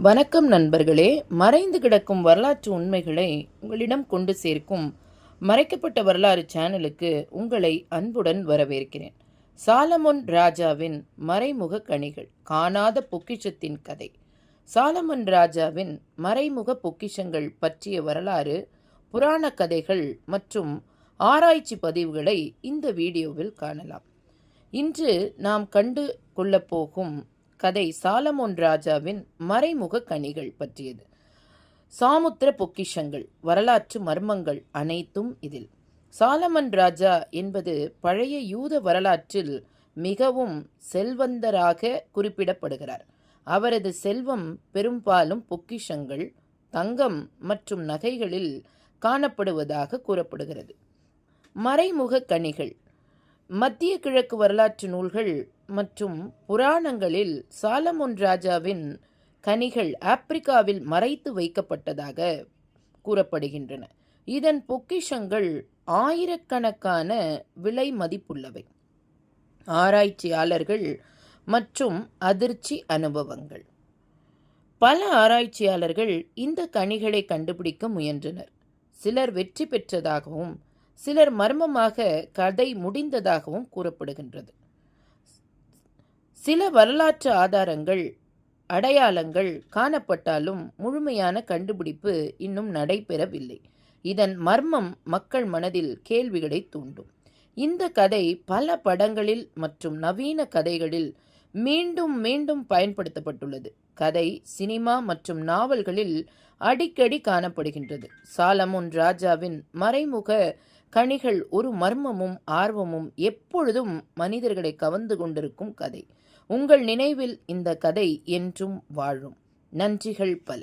வணக்கம் நண்பர்களே. மறைந்து கிடக்கும் வரலாற்று உண்மைகளை உங்களிடம் கொண்டு சேர்க்கும் மறைக்கப்பட்ட வரலாறு சேனலுக்கு உங்களை அன்புடன் வரவேற்கிறேன். சாலமோன் ராஜாவின் மறைமுக கனிகள், காணாத பொக்கிஷத்தின் கதை. சாலமன் ராஜாவின் மறைமுக பொக்கிஷங்கள் பற்றிய வரலாறு, புராண கதைகள் மற்றும் ஆராய்ச்சி பதிவுகளை இந்த வீடியோவில் காணலாம். இன்று நாம் கண்டு கொள்ளப்போகும் கதை சாலமோன் ராஜாவின் மறைமுக கனிகள் பற்றியது. சாமுத்திர பொக்கிஷங்கள், வரலாற்று மர்மங்கள் அனைத்தும் இதில். சாலமன் ராஜா என்பது பழைய யூத வரலாற்றில் மிகவும் செல்வந்தராக குறிப்பிடப்படுகிறார். அவரது செல்வம் பெரும்பாலும் பொக்கிஷங்கள், தங்கம் மற்றும் நகைகளில் காணப்படுவதாக கூறப்படுகிறது. மறைமுக கனிகள். மத்திய கிழக்கு வரலாற்று நூல்கள் மற்றும் புராணங்களில் சாலமோன் ராஜாவின் கனிகள் ஆப்பிரிக்காவில் மறைத்து வைக்கப்பட்டதாக கூறப்படுகின்றன. இதன் பொக்கிஷங்கள் ஆயிரக்கணக்கான விலை மதிப்புள்ளவை. ஆராய்ச்சியாளர்கள் மற்றும் அதிர்ச்சி அனுபவங்கள். பல ஆராய்ச்சியாளர்கள் இந்த கனிகளை கண்டுபிடிக்க முயன்றனர். சிலர் வெற்றி பெற்றதாகவும் சிலர் மர்மமாக கதை முடிந்ததாகவும் கூறப்படுகின்றது. சில வரலாற்று ஆதாரங்கள், அடையாளங்கள் காணப்பட்டாலும் முழுமையான கண்டுபிடிப்பு இன்னும் நடைபெறவில்லை. இதன் மர்மம் மக்கள் மனதில் கேள்விகளை தூண்டும். இந்த கதை பல படங்களில் மற்றும் நவீன கதைகளில் மீண்டும் மீண்டும் பயன்படுத்தப்பட்டுள்ளது. கதை, சினிமா மற்றும் நாவல்களில் அடிக்கடி காணப்படுகின்றது. சாலமோன் ராஜாவின் மறைமுக கனிகள் ஒரு மர்மமும் ஆர்வமும் எப்பொழுதும் மனிதர்களை கவர்ந்து கொண்டிருக்கும் கதை. உங்கள் நினைவில் இந்த கதை என்றும் வாழும். நன்றிகள் பல.